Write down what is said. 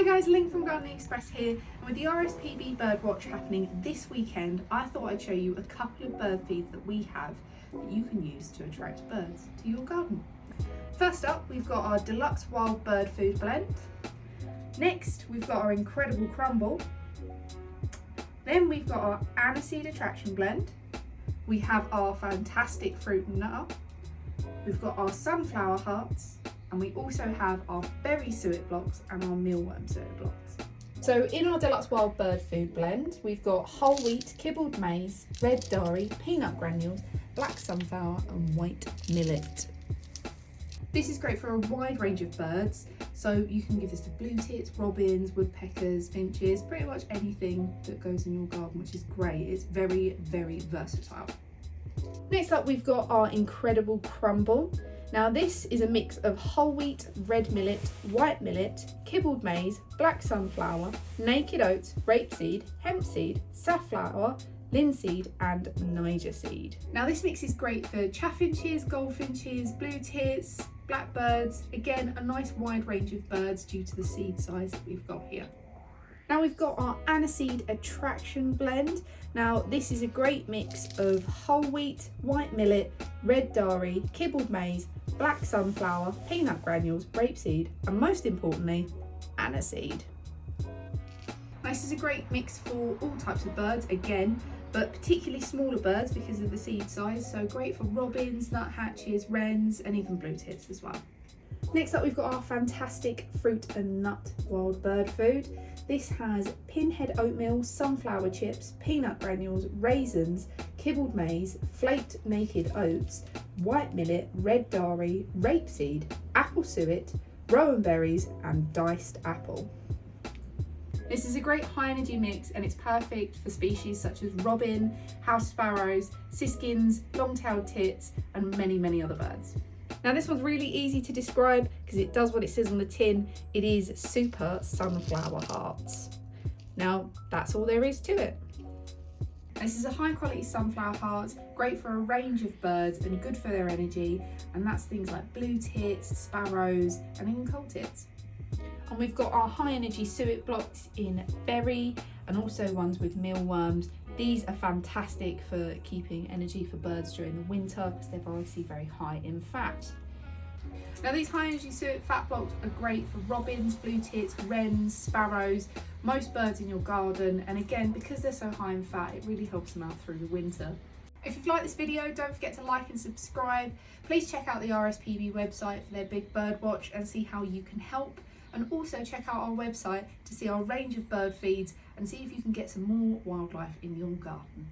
Hi guys, Link from Gardening Express here, and with the RSPB Birdwatch happening this weekend, I thought I'd show you a couple of bird feeds that we have that you can use to attract birds to your garden. First up, we've got our Deluxe Wild Bird Food Blend. Next, we've got our Incredible Crumble. Then we've got our Aniseed Attraction Blend. We have our Fantastic Fruit and Nutter. We've got our Sunflower Hearts. And we also have our berry suet blocks and our mealworm suet blocks. So in our Deluxe Wild Bird Food Blend, we've got whole wheat, kibbled maize, red dari, peanut granules, black sunflower and white millet. This is great for a wide range of birds. So you can give this to blue tits, robins, woodpeckers, finches, pretty much anything that goes in your garden, which is great. It's very, very versatile. Next up, we've got our Incredible Crumble. Now this is a mix of whole wheat, red millet, white millet, kibbled maize, black sunflower, naked oats, rapeseed, hemp seed, safflower, linseed and Niger seed. Now this mix is great for chaffinches, goldfinches, blue tits, blackbirds. Again, a nice wide range of birds due to the seed size that we've got here. Now we've got our Aniseed Attraction Blend. Now this is a great mix of whole wheat, white millet, red dari, kibbled maize, black sunflower, peanut granules, rapeseed, and most importantly, aniseed. This is a great mix for all types of birds again, but particularly smaller birds because of the seed size, so great for robins, nuthatches, wrens, and even blue tits as well. Next up, we've got our Fantastic Fruit and Nut Wild Bird Food. This has pinhead oatmeal, sunflower chips, peanut granules, raisins, kibbled maize, flaked naked oats, white millet, red dari, rapeseed, apple suet, rowan berries and diced apple. This is a great high energy mix and it's perfect for species such as robin, house sparrows, siskins, long-tailed tits and many, many other birds. Now this one's really easy to describe because it does what it says on the tin. It is Super Sunflower Hearts. Now that's all there is to it. This is a high quality sunflower heart, great for a range of birds and good for their energy, and that's things like blue tits, sparrows and even coal tits. And we've got our high energy suet blocks in berry and also ones with mealworms. These are fantastic for keeping energy for birds during the winter because they're obviously very high in fat. Now these high energy suet fat blocks are great for robins, blue tits, wrens, sparrows, most birds in your garden, and again because they're so high in fat it really helps them out through the winter. If you've liked this video, don't forget to like and subscribe. Please check out the RSPB website for their big bird watch and see how you can help. And also check out our website to see our range of bird feeds and see if you can get some more wildlife in your garden.